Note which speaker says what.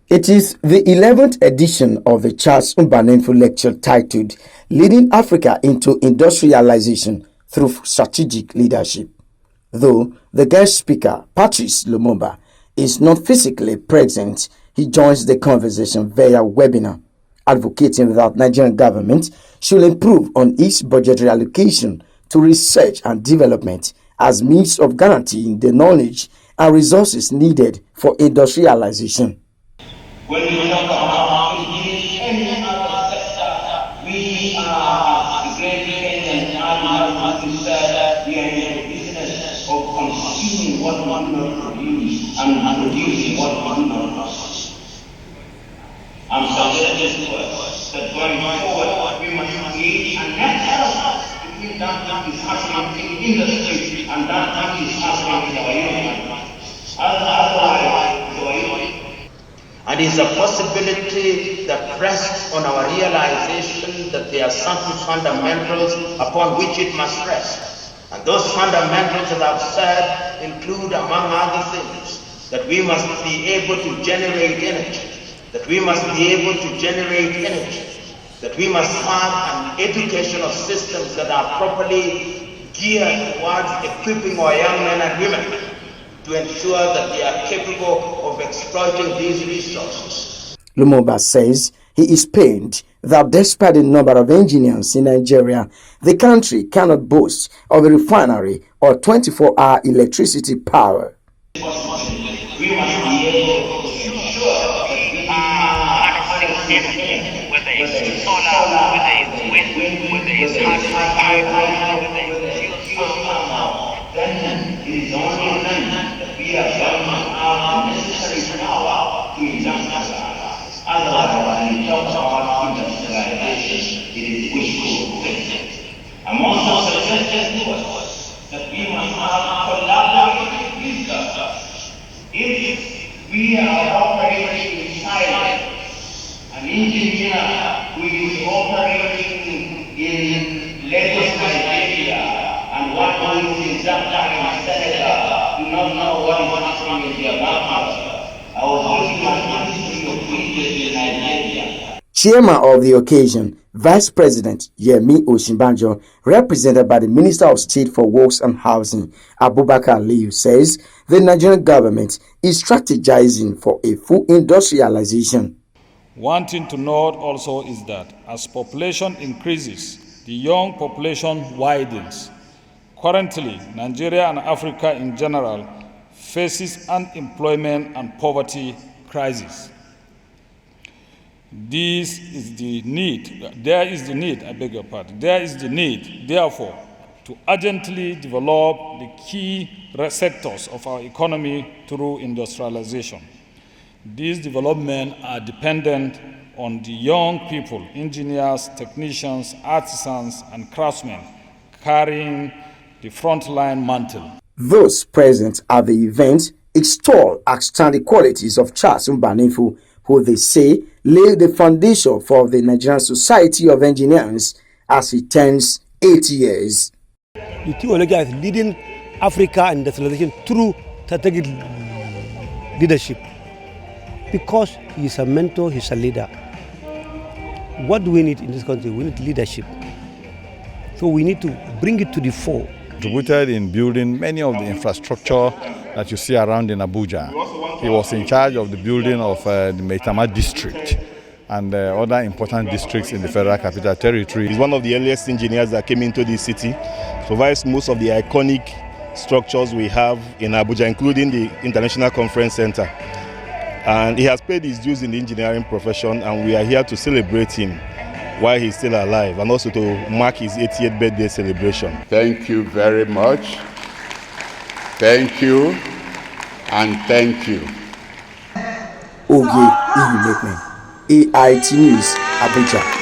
Speaker 1: It is the 11th edition of the Charles Lumumba lecture titled Leading Africa into Industrialization Through Strategic Leadership. Though the guest speaker, Patrice Lumumba, is not physically present, he joins the conversation via webinar, advocating that Nigerian government should improve on its budgetary allocation to research and development as means of guaranteeing the knowledge and resources needed for industrialization.
Speaker 2: When we talk about any other sector, we are the great Kenyan army who said we are in the business of consuming what we do not produce and producing what we do not produce. I'm suggesting to us that going forward, we must create a net between that which is happening in industry and that which is happening in our youth. Otherwise, and it's a possibility that rests on our realization that there are certain fundamentals upon which it must rest. And those fundamentals, as I've said, include, among other things, that we must be able to generate energy, that we must have an educational systems that are properly geared towards equipping our young men and women to ensure that they are capable of exploiting these resources.
Speaker 1: Lumumba says he is pained that despite the number of engineers in Nigeria, the country cannot boast of a refinery or 24-hour electricity power.
Speaker 2: We must be able to ensure that we are accessing whether it's solar, whether it's wind, whether it's hydro, whether it's geothermal, then it is only then we are government our necessary power to industrialize. Otherwise, when we talk about industrialization, it is wishful thinking. I'm also suggesting to us that we must have collaborative research. If we are operating in silence, an engineer who is operating in Lagos, Nigeria, and one who is in Zambia in Senegal, do not know what is happening in their background. I was looking at the history of bridges in Nigeria.
Speaker 1: Chairman of the occasion, Vice President Yemi Osinbajo, represented by the Minister of State for Works and Housing, Abubakar Aliyu, says the Nigerian government is strategizing for a full industrialization.
Speaker 3: One thing to note also is that as population increases, the young population widens. Currently, Nigeria and Africa in general faces unemployment and poverty crisis. There is the need, therefore, to urgently develop the key sectors of our economy through industrialization. These developments are dependent on the young people, engineers, technicians, artisans, and craftsmen carrying the frontline mantle.
Speaker 1: Those present at the event extol outstanding qualities of Charles Lumumba, who they say laid the foundation for the Nigerian Society of Engineers as it turns 80 years.
Speaker 4: The theology is leading Africa in industrialization through strategic leadership. Because he is a mentor, he is a leader. What do we need in this country? We need leadership. So we need to bring it to the fore.
Speaker 5: Contributed in building many of the infrastructure that you see around in Abuja. He was in charge of the building of the Maitama district and other important districts in the Federal Capital Territory.
Speaker 6: He's one of the earliest engineers that came into this city, provides most of the iconic structures we have in Abuja, including the International Conference Center. And he has paid his dues in the engineering profession, and we are here to celebrate him while he's still alive, and also to mark his 80th birthday celebration.
Speaker 7: Thank you very much. Thank you, and thank you.
Speaker 1: Ogie, AIT News, Abuja.